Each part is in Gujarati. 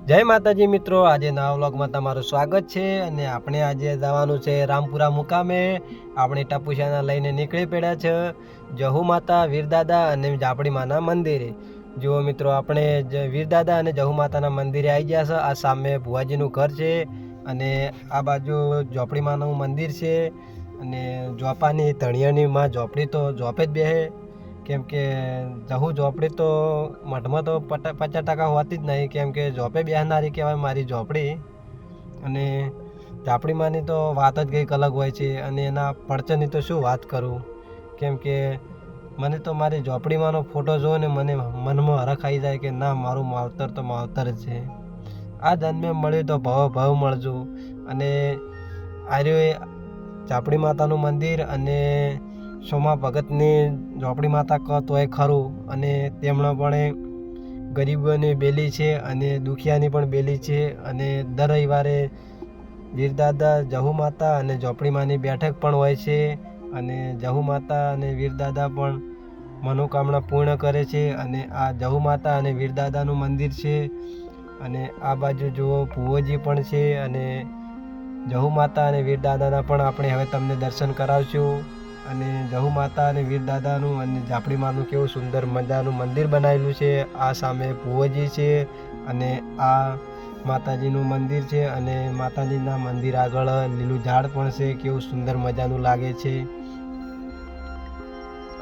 જય માતાજી મિત્રો, આજે નવા વ્લોગમાં તમારું સ્વાગત છે અને આપણે આજે જવાનું છે રામપુરા મુકામે. આપણે ટપુસિયાના લઈને નીકળી પડ્યા છે જહુ માતા, વીરદાદા અને જાપડી માના મંદિરે. જુઓ મિત્રો, આપણે વીરદાદા અને જહુ માતાના મંદિરે આવી ગયા છે. આ સામે ભુવાજીનું ઘર છે અને આ બાજુ ઝોપડી માનું મંદિર છે. અને ઝોપાની ધણિયાની માં ઝોપડી તો ઝોપે જ બેહે, કેમ કે જહુ ઝોપડી તો મઠમાં તો 50% હોતી જ નહીં, કેમ કે ઝોપે બેસનારી કહેવાય મારી ઝોપડી. અને ઝાપડીમાંની તો વાત જ કંઈક અલગ હોય છે અને એના પડચરની તો શું વાત કરું, કેમ કે મને તો મારી ઝોપડીમાંનો ફોટો જોવો ને મને મનમાં હરખ આવી જાય કે ના, મારું માવતર તો માવતર જ છે. આ જન્મે મળ્યું તો ભાવ મળજો. અને આર્યો એ ઝાપડી માતાનું મંદિર અને સોમા ભગતની ઝોપડી માતા કહો તોય ખરું. અને તેમણે પણ ગરીબોની બેલી છે અને દુખિયાની પણ બેલી છે. અને દર રવિવારે વીરદાદા, જહુ માતા અને ઝોપડી માની બેઠક પણ હોય છે. અને જહુ માતા અને વીરદાદા પણ મનોકામના પૂર્ણ કરે છે. અને આ જહુ માતા અને વીરદાદાનું મંદિર છે. અને આ બાજુ જુઓ ભુવોજી પણ છે. અને જહુ માતા અને વીરદાદાના પણ આપણે હવે તમને દર્શન કરાવશું. અને જહુ માતા અને વીરદાદાનું અને ઝાપડી માનું કેવું સુંદર મજાનું મંદિર બનાવેલું છે. આ સામે ભુવોજી છે અને આ માતાજીનું મંદિર છે. અને માતાજીના મંદિર આગળ લીલું ઝાડ પણ છે, કેવું સુંદર મજાનું લાગે છે.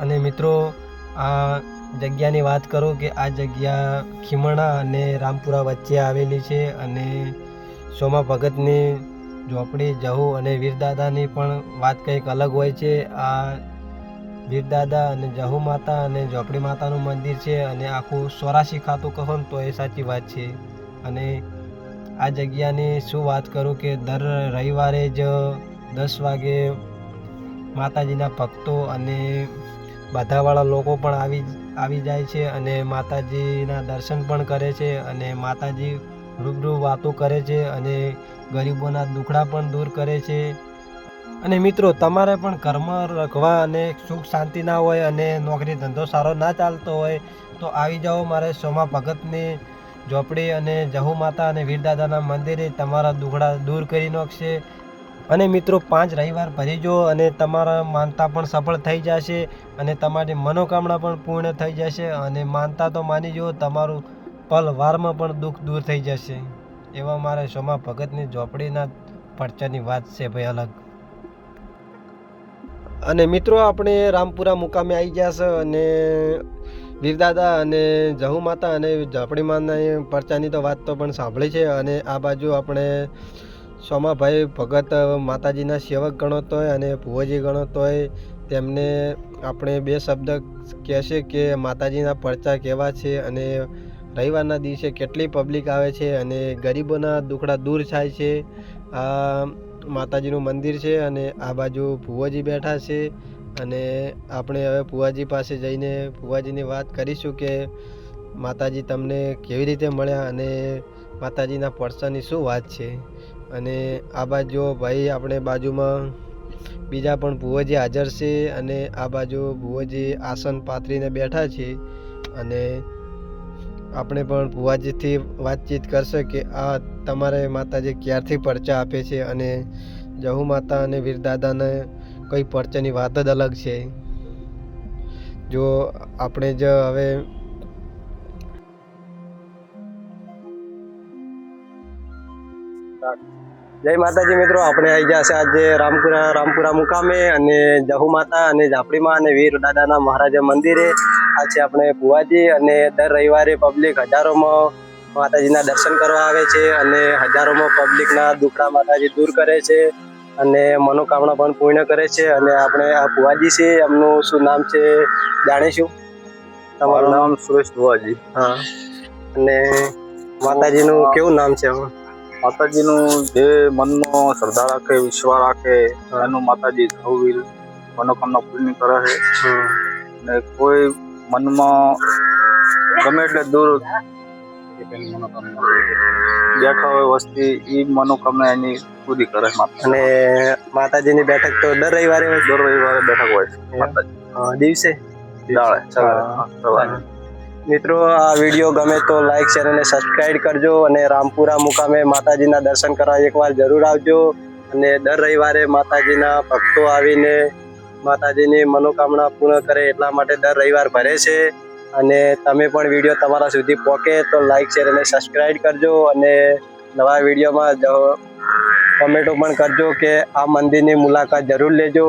અને મિત્રો, આ જગ્યાની વાત કરું કે આ જગ્યા ખીમણા અને રામપુરા વચ્ચે આવેલી છે. અને સોમા ભગતની ઝોપડી, જહુ અને વીરદાદાની પણ વાત કંઈક અલગ હોય છે. આ વીરદાદા અને જહુ માતા અને ઝોપડી માતાનું મંદિર છે. અને આખું 84 ખાતું કહો ને તો એ સાચી વાત છે. અને આ જગ્યાની શું વાત કરું કે દર રવિવારે જ 10 વાગે માતાજીના ભક્તો અને બધાવાળા લોકો પણ આવી જાય છે અને માતાજીના દર્શન પણ કરે છે. અને માતાજી રૂબરૂ વાતો કરે છે અને ગરીબોના દુખડા પણ દૂર કરે છે. અને મિત્રો, તમારે પણ ઘરમાં રખવા અને સુખ શાંતિ ના હોય અને નોકરી ધંધો સારો ના ચાલતો હોય તો આવી જાઓ મારે સોમા ભગતની ઝોપડી અને જહુ માતા અને વીરદાદાના મંદિરે. તમારા દુખડા દૂર કરી નાખશે. અને મિત્રો, 5 રવિવાર ભરી જો અને તમારા માનતા પણ સફળ થઈ જશે અને તમારી મનોકામના પણ પૂર્ણ થઈ જશે. અને માનતા તો માની જુઓ, તમારું પલ વારમાં પણ દુઃખ દૂર થઈ જશે. એવા મારે સોમા ભગતની ઝોપડીના પડચરની વાત છે ભાઈ અલગ. અને મિત્રો, આપણે રામપુરા મુકામે આવી ગયા છે અને વીરદાદા અને જહુ માતા અને ઝોપડી માના પરચાની તો વાત તો પણ સાંભળી છે. અને આ બાજુ આપણે સોમાભાઈ ભગત માતાજીના સેવક ગણતો હોય અને ભુવોજી ગણતો હોય, તેમને આપણે 2 શબ્દ કહેશે કે માતાજીના પરચા કેવા છે અને રવિવારના દિવસે કેટલી પબ્લિક આવે છે અને ગરીબોના દુખડા દૂર થાય છે. આ માતાજીનું મંદિર છે અને આ બાજુ ભુવોજી બેઠા છે. અને આપણે હવે ભુવાજી પાસે જઈને ભુવાજીની વાત કરીશું કે માતાજી તમને કેવી રીતે મળ્યા અને માતાજીના પડસાની શું વાત છે. અને આ બાજુ ભાઈ આપણે બાજુમાં બીજા પણ ભુવોજી હાજર છે. અને આ બાજુ ભુવોજી આસન પાથરીને બેઠા છે. અને આપણે પણ ભુવાજીથી વાતચીત કરશે કે આ તમારે માતાજી ક્યારથી પરચા આપે છે. અને જહુ માતા અને વીરદાદાને કઈ પરચાની વાત જ અલગ છે. જો આપણે જ હવે જય માતાજી મિત્રો, આપણે આવી ગયા છે આજે રામપુરા મુકામે અને જહુ માતા અને ઝાપડીમાં અને વીરદાદાના મહારાજા મંદિરે. આ છે આપણે ભુવાજી. અને દર રવિવારે પબ્લિક હજારોમાં માતાજીના દર્શન કરવા આવે છે અને હજારોમાં પબ્લિકના દુખડા માતાજી દૂર કરે છે અને મનોકામના પણ પૂર્ણ કરે છે. અને આપણે આ ભુવાજી છે, એમનું શું નામ છે જાણીશું. તમારું નામ સુરેશ ભુવાજી. હા. અને માતાજીનું કેવું નામ છે? માતાજીનું જે મનમાં શ્રદ્ધા રાખે, વિશ્વાસ રાખે એનું માતાજી સૌવીર મનોકામના પૂર્ણ કરે છે. અને કોઈ મનમાં ગમે એટલે દૂર બેઠા હોય વસ્તી, એ મનોકામના એની પૂરી કરે. અને માતાજીની બેઠક તો દર રવિવારે બેઠક હોય છે. દિવસે સવારે. મિત્રો આ વિડીયો ગમે તો લાઈક શેર અને સબસ્ક્રાઇબ કરજો અને રામપુરા મુકામે માતાજીના દર્શન કરવા એકવાર જરૂર આવજો અને દર રવિવારે માતાજીના ભક્તો આવીને માતાજીની મનોકામના પૂર્ણ કરે એટલા માટે દર રવિવાર ભરે છે અને તમે પણ વિડીયો તમારા સુધી પહોંચે તો લાઈક શેર અને સબસ્ક્રાઇબ કરજો અને નવા વિડીયોમાં કમેન્ટો પણ કરજો કે આ મંદિરની મુલાકાત જરૂર લેજો.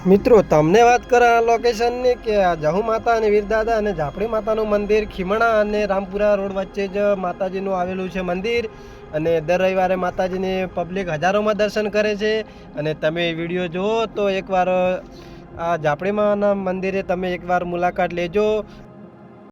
મિત્રો તમને વાત કરા લોકેશનની કે આ જહુ માતા અને વીરદાદા અને ઝાપડી માતાનું મંદિર ખીમણા અને રામપુરા રોડ વચ્ચે જ માતાજીનું આવેલું છે મંદિર અને દર રવિવારે માતાજીની પબ્લિક હજારોમાં દર્શન કરે છે અને તમે વિડીયો જુઓ તો એકવાર આ ઝાપડીમાના મંદિરે તમે એકવાર મુલાકાત લેજો